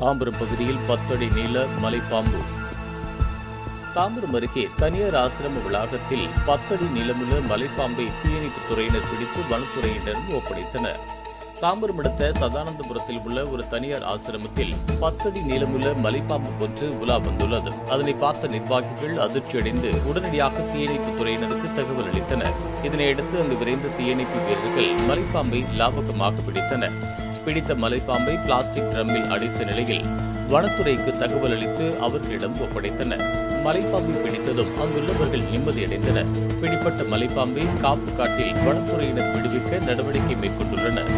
தாம்பரம் பகுதியில் 10 அடி நீள மலைப்பாம்பு. தாம்பரம் அருகே தனியார் ஆசிரம வளாகத்தில் 10 அடி நீளமுள்ள மலைப்பாம்பை தீயணைப்புத் துறையினர் பிடித்து வனத்துறையினரும் ஒப்படைத்தனர். தாம்பரம் அடுத்த சதானந்தபுரத்தில் உள்ள ஒரு தனியார் ஆசிரமத்தில் 10 அடி நீளமுள்ள மலைப்பாம்பு ஒன்று உலா வந்துள்ளது. அதனை பார்த்த நிர்வாகிகள் அதிர்ச்சியடைந்து உடனடியாக தீயணைப்புத் துறையினருக்கு தகவல் அளித்தனர். இதனையடுத்து அங்கு விரைந்த தீயணைப்பு வீரர்கள் மலைப்பாம்பை லாபகமாக பிடித்தனர். பிடித்த மலைப்பாம்பை பிளாஸ்டிக் ட்ரம்மில் அடைத்த நிலையில் வனத்துறைக்கு தகவல் அளித்து அவர்களிடம் ஒப்படைத்தனர். மலைப்பாம்பை பிடித்ததும் அங்குள்ளவர்கள் நிம்மதியடைந்தனர். பிடிப்பட்ட மலைப்பாம்பை காப்பு காட்டில் வனத்துறையினர் விடுவிக்க நடவடிக்கை மேற்கொண்டுள்ளனர்.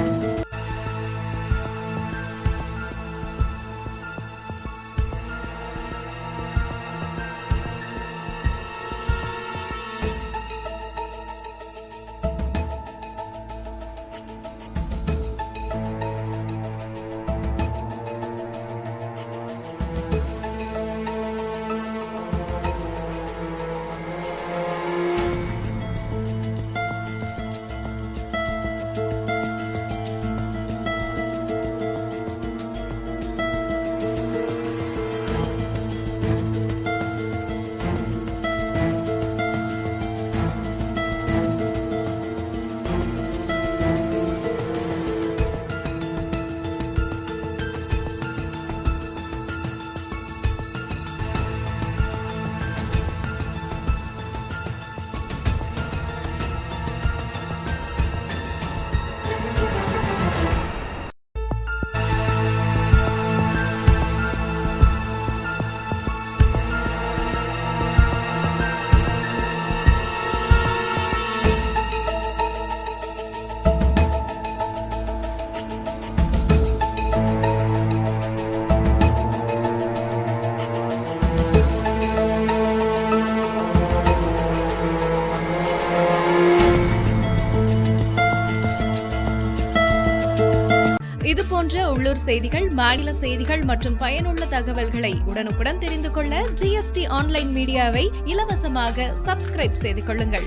இதுபோன்ற உள்ளூர் செய்திகள், மாநில செய்திகள் மற்றும் பயனுள்ள தகவல்களை உடனுக்குடன் தெரிந்து கொள்ள GST ஆன்லைன் மீடியாவை இலவசமாக சப்ஸ்கிரைப் செய்து கொள்ளுங்கள்.